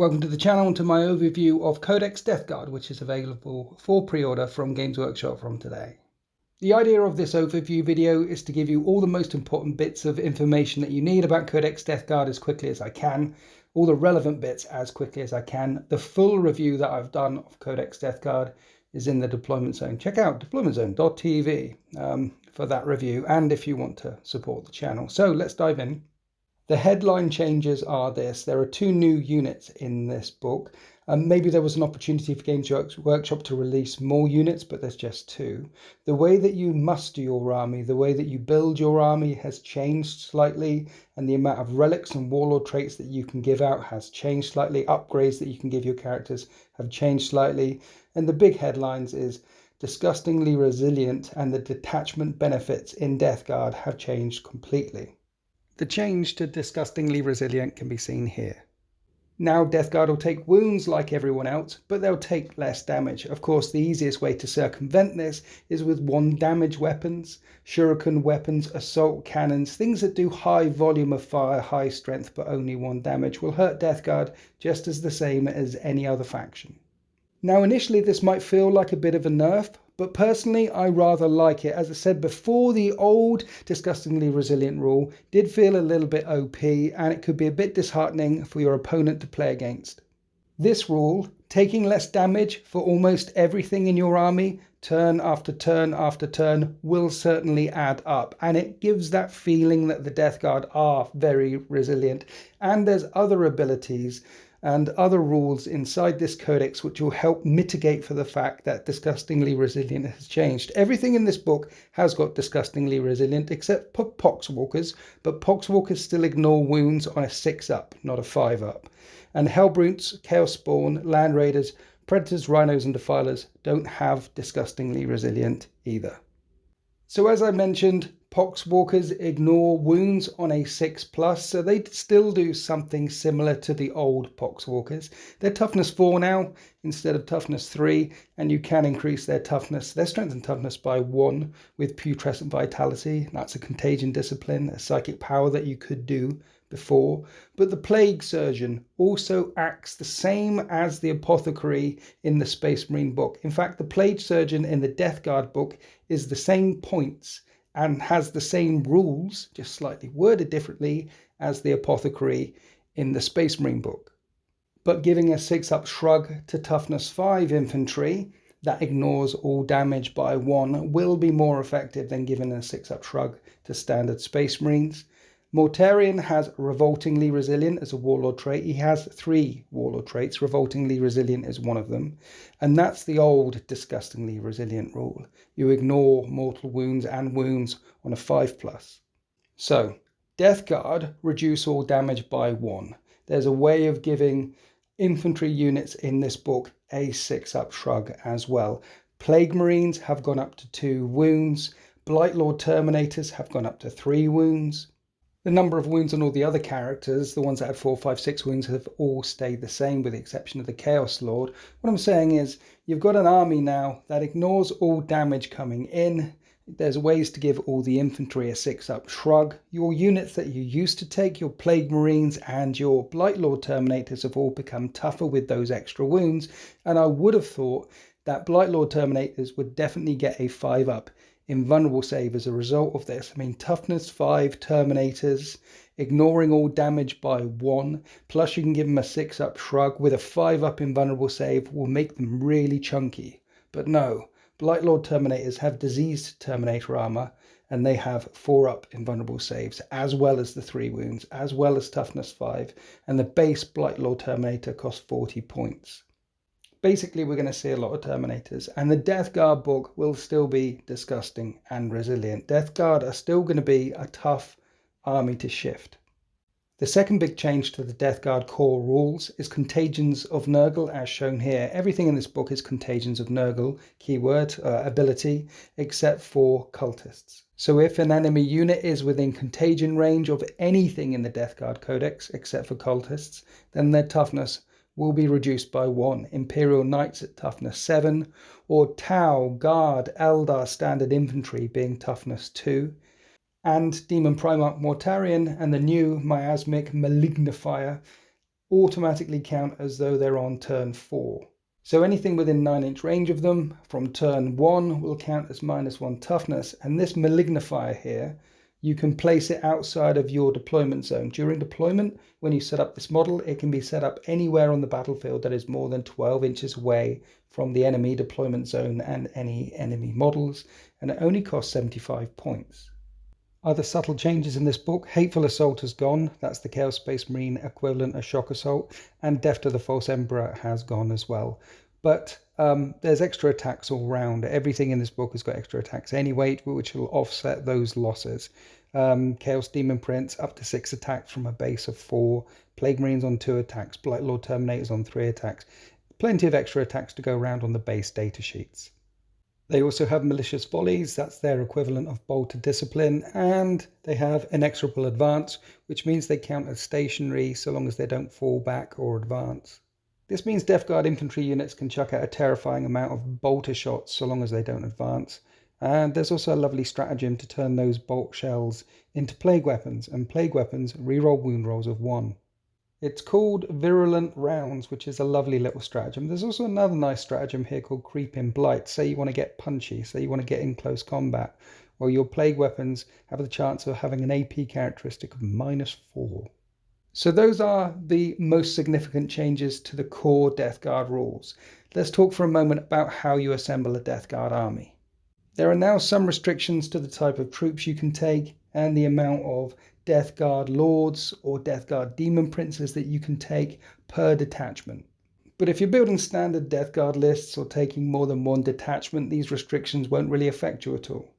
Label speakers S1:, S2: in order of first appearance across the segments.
S1: Welcome to the channel and to my overview of Codex Death Guard, which is available for pre-order from Games Workshop from today. The idea of this overview video is to give you all the most important bits of information that you need about Codex Death Guard as quickly as I can, all the relevant bits as quickly as I can. The full review that I've done of Codex Death Guard is in the deployment zone. Check out deploymentzone.tv for that review and if you want to support the channel. So let's dive in. The headline changes are this. There are two new units in this book. Maybe there was an opportunity for Games Workshop to release more units, but there's just two. The way that you muster your army, the way that you build your army has changed slightly, and the amount of relics and warlord traits that you can give out has changed slightly. Upgrades that you can give your characters have changed slightly. And the big headlines is disgustingly resilient, and the detachment benefits in Death Guard have changed completely. The change to disgustingly resilient can be seen here. Now Death Guard will take wounds like everyone else, but they'll take less damage. Of course, the easiest way to circumvent this is with 1 damage weapons, shuriken weapons, assault cannons, things that do high volume of fire, high strength, but only 1 damage will hurt Death Guard just as the same as any other faction. Now initially this might feel like a bit of a nerf, but personally I rather like it. As I said before, the old disgustingly resilient rule did feel a little bit OP, and it could be a bit disheartening for your opponent to play against. This rule, taking less damage for almost everything in your army, turn after turn after turn, will certainly add up, and it gives that feeling that the Death Guard are very resilient. And there's other abilities and other rules inside this codex which will help mitigate for the fact that disgustingly resilient has changed. Everything in this book has got disgustingly resilient except poxwalkers, but poxwalkers still ignore wounds on a 6-up, not a 5-up. And hellbrutes, chaos spawn, land raiders, predators, rhinos and defilers don't have disgustingly resilient either. So as I mentioned, poxwalkers ignore wounds on a 6+, so they still do something similar to the old poxwalkers. They're toughness 4 now instead of toughness 3, and you can increase their strength and toughness by 1 with putrescent vitality. That's a contagion discipline, a psychic power that you could do before. But the plague surgeon also acts the same as the apothecary in the Space Marine book. In fact, the plague surgeon in the Death Guard book is the same points and has the same rules, just slightly worded differently, as the apothecary in the Space Marine book. But giving a 6-up shrug to toughness 5 infantry that ignores all damage by 1 will be more effective than giving a 6-up shrug to standard Space Marines. Mortarion has revoltingly resilient as a warlord trait. He has 3 warlord traits. Revoltingly resilient is one of them. And that's the old disgustingly resilient rule. You ignore mortal wounds and wounds on a 5+. So, Death Guard reduce all damage by 1. There's a way of giving infantry units in this book a 6-up shrug as well. Plague Marines have gone up to 2 wounds. Blightlord Terminators have gone up to 3 wounds. The number of wounds on all the other characters, the ones that had 4, 5, 6 wounds, have all stayed the same with the exception of the Chaos Lord. What I'm saying is you've got an army now that ignores all damage coming in. There's ways to give all the infantry a 6-up shrug. Your units that you used to take, your Plague Marines and your Blightlord Terminators, have all become tougher with those extra wounds. And I would have thought that Blightlord Terminators would definitely get a 5-up invulnerable save as a result of this. I mean, toughness 5 Terminators, ignoring all damage by 1, plus you can give them a 6-up shrug with a 5-up invulnerable save will make them really chunky. But no, Blightlord Terminators have diseased Terminator armor, and they have 4-up invulnerable saves, as well as the 3 wounds, as well as toughness 5, and the base Blightlord Terminator costs 40 points. Basically, we're going to see a lot of Terminators, and the Death Guard book will still be disgusting and resilient. Death Guard are still going to be a tough army to shift. The second big change to the Death Guard core rules is Contagions of Nurgle, as shown here. Everything in this book is Contagions of Nurgle, keyword, ability, except for cultists. So if an enemy unit is within contagion range of anything in the Death Guard Codex, except for cultists, then their toughness will be reduced by 1. Imperial Knights at toughness 7, or Tau, Guard, Eldar standard infantry being toughness 2, and Demon Primarch Mortarion and the new miasmic Malignifier automatically count as though they're on turn 4. So anything within 9-inch range of them from turn 1 will count as -1 toughness, and this malignifier here, you can place it outside of your deployment zone. During deployment, when you set up this model, it can be set up anywhere on the battlefield that is more than 12 inches away from the enemy deployment zone and any enemy models, and it only costs 75 points. Other subtle changes in this book: Hateful Assault has gone, that's the Chaos Space Marine equivalent of Shock Assault, and Death to the False Emperor has gone as well. But there's extra attacks all round. Everything in this book has got extra attacks anyway, which will offset those losses. Chaos Demon Prince up to 6 attacks from a base of 4, Plague Marines on 2 attacks, Blight Lord Terminators on 3 attacks. Plenty of extra attacks to go around on the base data sheets. They also have Malicious Volleys, that's their equivalent of Bolted Discipline, and they have Inexorable Advance, which means they count as stationary so long as they don't fall back or advance. This means Death Guard infantry units can chuck out a terrifying amount of bolter shots so long as they don't advance. And there's also a lovely stratagem to turn those bolt shells into plague weapons, and plague weapons reroll wound rolls of 1. It's called Virulent Rounds, which is a lovely little stratagem. There's also another nice stratagem here called Creeping Blight. Say you want to get punchy, say you want to get in close combat. Well, your plague weapons have the chance of having an AP characteristic of -4. So those are the most significant changes to the core Death Guard rules. Let's talk for a moment about how you assemble a Death Guard army. There are now some restrictions to the type of troops you can take and the amount of Death Guard Lords or Death Guard Demon Princes that you can take per detachment. But if you're building standard Death Guard lists or taking more than one detachment, these restrictions won't really affect you at all.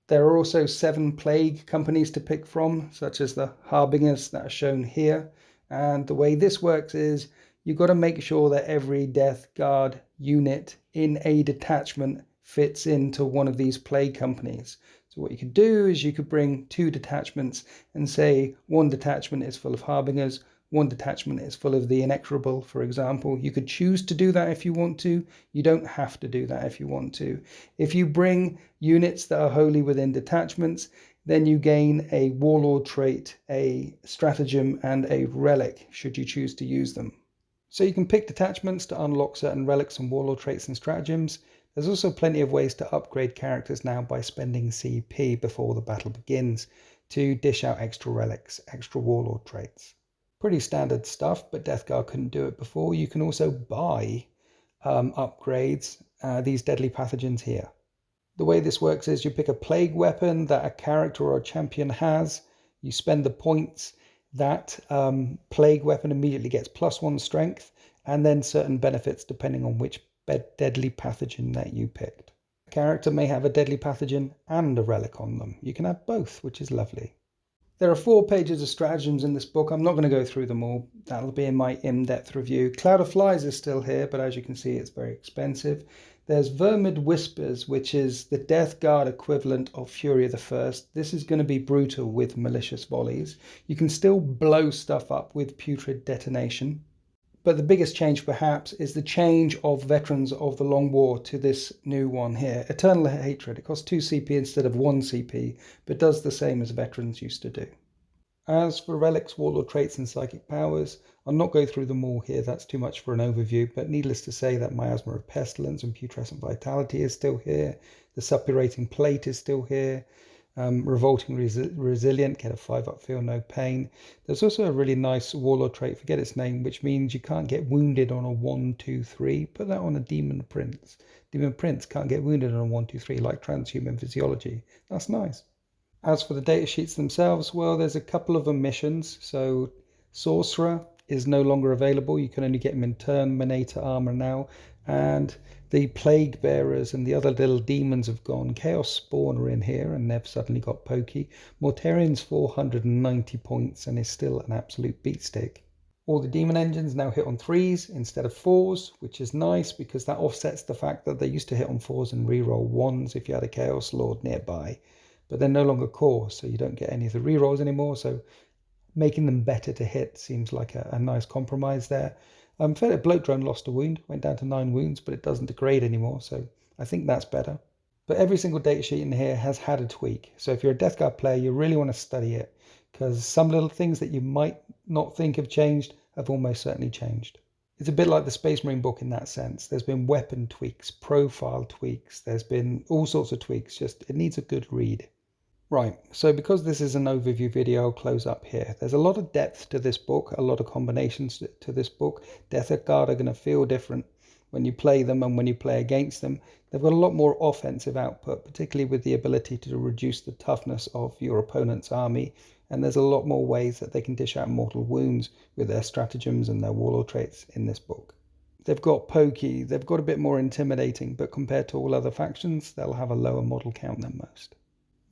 S1: There are also 7 plague companies to pick from, such as the Harbingers that are shown here. And the way this works is you've got to make sure that every Death Guard unit in a detachment fits into one of these plague companies. So what you could do is you could bring 2 detachments and say one detachment is full of Harbingers, one detachment is full of the Inexorable, for example. You could choose to do that if you want to. You don't have to do that if you want to. If you bring units that are wholly within detachments, then you gain a Warlord trait, a Stratagem, and a Relic, should you choose to use them. So you can pick detachments to unlock certain relics and Warlord traits and stratagems. There's also plenty of ways to upgrade characters now by spending CP before the battle begins to dish out extra relics, extra Warlord traits. Pretty standard stuff, but Death Guard couldn't do it before. You can also buy upgrades, these deadly pathogens here. The way this works is you pick a plague weapon that a character or a champion has, you spend the points, that plague weapon immediately gets +1 strength, and then certain benefits depending on which deadly pathogen that you picked. A character may have a deadly pathogen and a relic on them. You can have both, which is lovely. There are 4 pages of stratagems in this book. I'm not going to go through them all. That'll be in my in-depth review. Cloud of Flies is still here, but as you can see, it's very expensive. There's Vermid Whispers, which is the Death Guard equivalent of Fury of the First. This is going to be brutal with Malicious Volleys. You can still blow stuff up with Putrid Detonation. But the biggest change perhaps is the change of Veterans of the Long War to this new one here. Eternal Hatred. It costs 2 CP instead of 1 CP, but does the same as Veterans used to do. As for relics, warlord traits and psychic powers, I'll not go through them all here, that's too much for an overview, but needless to say that Miasma of Pestilence and Putrescent Vitality is still here, the Suppurating Plate is still here, Revolting Resilient, get a 5-up feel no pain. There's also a really nice warlord trait, forget its name, which means you can't get wounded on a 1, 2, 3. Put that on a Demon Prince. Demon Prince can't get wounded on a 1, 2, 3 like Transhuman Physiology. That's nice. As for the data sheets themselves, well, there's a couple of omissions. So Sorcerer is no longer available. You can only get him in Terminator armor now. And the Plague Bearers and the other little demons have gone. Chaos Spawn are in here and they've suddenly got pokey. Mortarian's 490 points and is still an absolute beatstick. All the demon engines now hit on 3s instead of 4s, which is nice because that offsets the fact that they used to hit on 4s and reroll 1s if you had a Chaos Lord nearby. But they're no longer core, so you don't get any of the rerolls anymore. So making them better to hit seems like a nice compromise there. Fedit Bloat Drone lost a wound, went down to 9 wounds, but it doesn't degrade anymore, so I think that's better. But every single datasheet in here has had a tweak. So if you're a Death Guard player, you really want to study it, because some little things that you might not think have changed have almost certainly changed. It's a bit like the Space Marine book in that sense. There's been weapon tweaks, profile tweaks, there's been all sorts of tweaks, just it needs a good read. Right, so because this is an overview video, I'll close up here. There's a lot of depth to this book, a lot of combinations to this book. Death Guard are going to feel different when you play them and when you play against them. They've got a lot more offensive output, particularly with the ability to reduce the toughness of your opponent's army. And there's a lot more ways that they can dish out mortal wounds with their stratagems and their warlord traits in this book. They've got pokey, they've got a bit more intimidating, but compared to all other factions, they'll have a lower model count than most.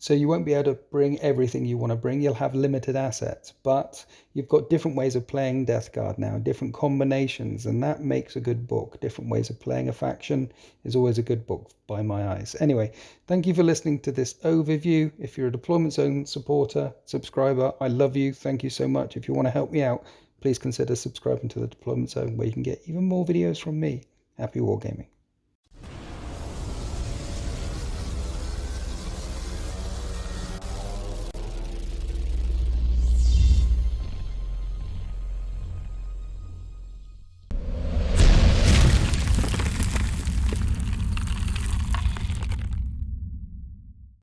S1: So you won't be able to bring everything you want to bring. You'll have limited assets, but you've got different ways of playing Death Guard now, different combinations, and that makes a good book. Different ways of playing a faction is always a good book by my eyes. Anyway, thank you for listening to this overview. If you're a Deployment Zone supporter, subscriber, I love you. Thank you so much. If you want to help me out, please consider subscribing to the Deployment Zone, where you can get even more videos from me. Happy wargaming.